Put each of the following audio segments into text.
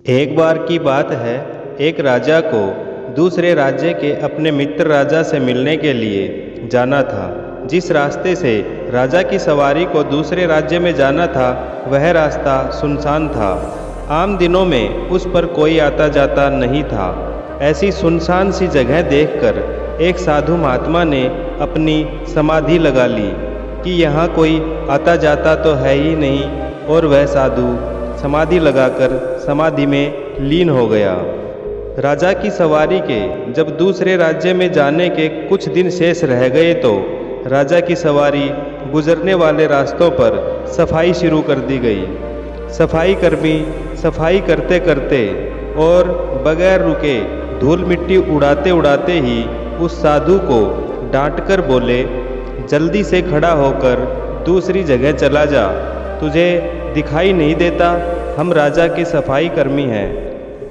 एक बार की बात है, एक राजा को दूसरे राज्य के अपने मित्र राजा से मिलने के लिए जाना था। जिस रास्ते से राजा की सवारी को दूसरे राज्य में जाना था, वह रास्ता सुनसान था। आम दिनों में उस पर कोई आता जाता नहीं था। ऐसी सुनसान सी जगह देखकर एक साधु महात्मा ने अपनी समाधि लगा ली कि यहाँ कोई आता जाता तो है ही नहीं, और वह साधु समाधि लगाकर समाधि में लीन हो गया। राजा की सवारी के जब दूसरे राज्य में जाने के कुछ दिन शेष रह गए तो राजा की सवारी गुजरने वाले रास्तों पर सफाई शुरू कर दी गई। सफाई कर्मी सफाई करते करते और बगैर रुके धूल मिट्टी उड़ाते उड़ाते ही उस साधु को डांटकर बोले, जल्दी से खड़ा होकर दूसरी जगह चला जा, तुझे दिखाई नहीं देता? हम राजा के सफाई कर्मी हैं,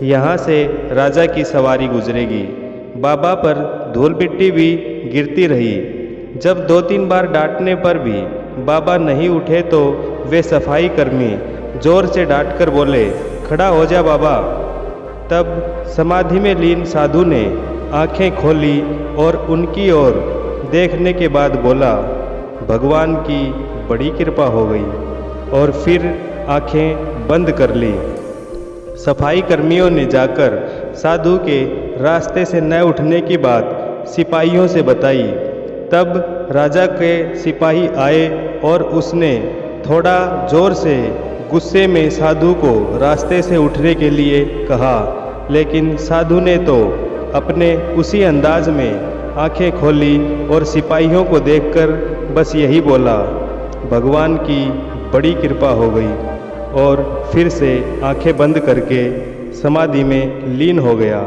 यहाँ से राजा की सवारी गुजरेगी। बाबा पर धूल मिट्टी भी गिरती रही। जब 2-3 बार डांटने पर भी बाबा नहीं उठे तो वे सफाई कर्मी जोर से डांटकर बोले, खड़ा हो जा बाबा। तब समाधि में लीन साधु ने आंखें खोली और उनकी ओर देखने के बाद बोला, भगवान की बड़ी कृपा हो गई, और फिर आंखें बंद कर ली। सफाई कर्मियों ने जाकर साधु के रास्ते से न उठने की बात सिपाहियों से बताई। तब राजा के सिपाही आए और उसने थोड़ा जोर से गुस्से में साधु को रास्ते से उठने के लिए कहा, लेकिन साधु ने तो अपने उसी अंदाज में आंखें खोली और सिपाहियों को देखकर बस यही बोला, भगवान की बड़ी कृपा हो गई, और फिर से आंखें बंद करके समाधि में लीन हो गया।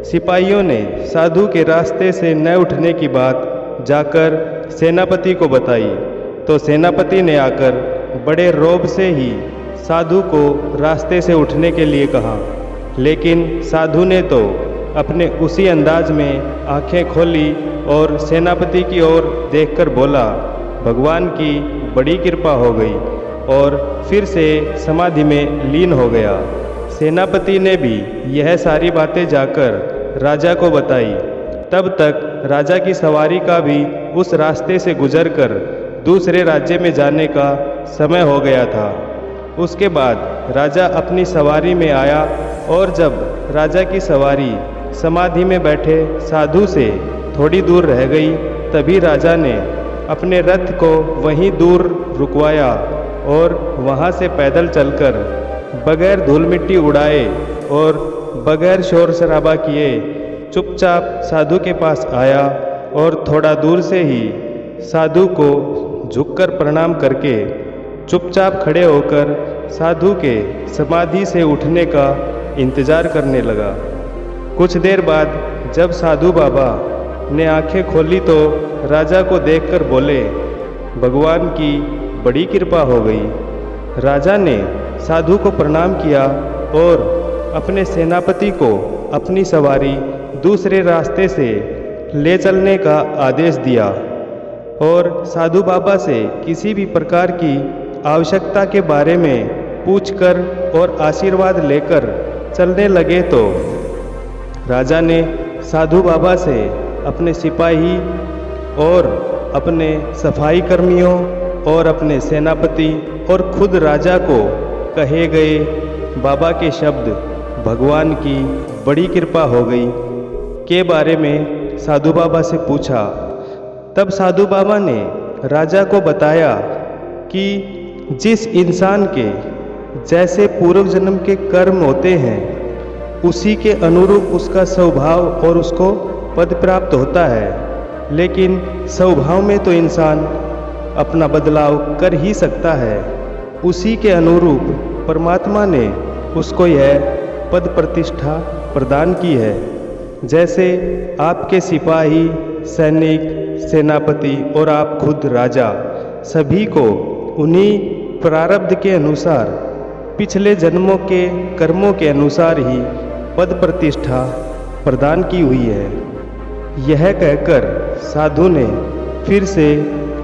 सिपाहियों ने साधु के रास्ते से न उठने की बात जाकर सेनापति को बताई, तो सेनापति ने आकर बड़े रौब से ही साधु को रास्ते से उठने के लिए कहा, लेकिन साधु ने तो अपने उसी अंदाज में आंखें खोली और सेनापति की ओर देखकर बोला, भगवान की बड़ी कृपा हो गई, और फिर से समाधि में लीन हो गया। सेनापति ने भी यह सारी बातें जाकर राजा को बताई। तब तक राजा की सवारी का भी उस रास्ते से गुजरकर दूसरे राज्य में जाने का समय हो गया था। उसके बाद राजा अपनी सवारी में आया, और जब राजा की सवारी समाधि में बैठे साधु से थोड़ी दूर रह गई, तभी राजा ने अपने रथ को वहीं दूर रुकवाया और वहां से पैदल चलकर बगैर धूल मिट्टी उड़ाए और बगैर शोर शराबा किए चुपचाप साधु के पास आया, और थोड़ा दूर से ही साधु को झुककर प्रणाम करके चुपचाप खड़े होकर साधु के समाधि से उठने का इंतजार करने लगा। कुछ देर बाद जब साधु बाबा ने आंखें खोली तो राजा को देखकर बोले, भगवान की बड़ी कृपा हो गई। राजा ने साधु को प्रणाम किया और अपने सेनापति को अपनी सवारी दूसरे रास्ते से ले चलने का आदेश दिया, और साधु बाबा से किसी भी प्रकार की आवश्यकता के बारे में पूछकर और आशीर्वाद लेकर चलने लगे। तो राजा ने साधु बाबा से अपने सिपाही और अपने सफाई कर्मियों और अपने सेनापति और खुद राजा को कहे गए बाबा के शब्द, भगवान की बड़ी कृपा हो गई, के बारे में साधु बाबा से पूछा। तब साधु बाबा ने राजा को बताया कि जिस इंसान के जैसे पूर्व जन्म के कर्म होते हैं, उसी के अनुरूप उसका स्वभाव और उसको पद प्राप्त होता है, लेकिन स्वभाव में तो इंसान अपना बदलाव कर ही सकता है। उसी के अनुरूप परमात्मा ने उसको यह पद प्रतिष्ठा प्रदान की है। जैसे आपके सिपाही, सैनिक, सेनापति और आप खुद राजा, सभी को उन्हीं प्रारब्ध के अनुसार, पिछले जन्मों के कर्मों के अनुसार ही पद प्रतिष्ठा प्रदान की हुई है। यह कहकर साधु ने फिर से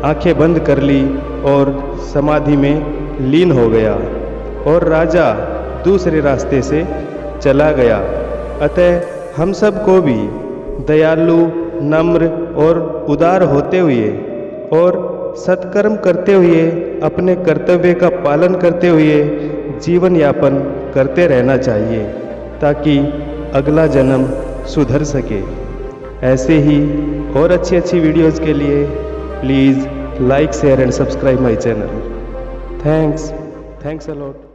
आंखें बंद कर ली और समाधि में लीन हो गया, और राजा दूसरे रास्ते से चला गया। अतः हम सबको भी दयालु, नम्र और उदार होते हुए और सत्कर्म करते हुए, अपने कर्तव्य का पालन करते हुए जीवन यापन करते रहना चाहिए, ताकि अगला जन्म सुधर सके। ऐसे ही और अच्छी वीडियोज़ के लिए please like, share and subscribe my channel. Thanks a lot.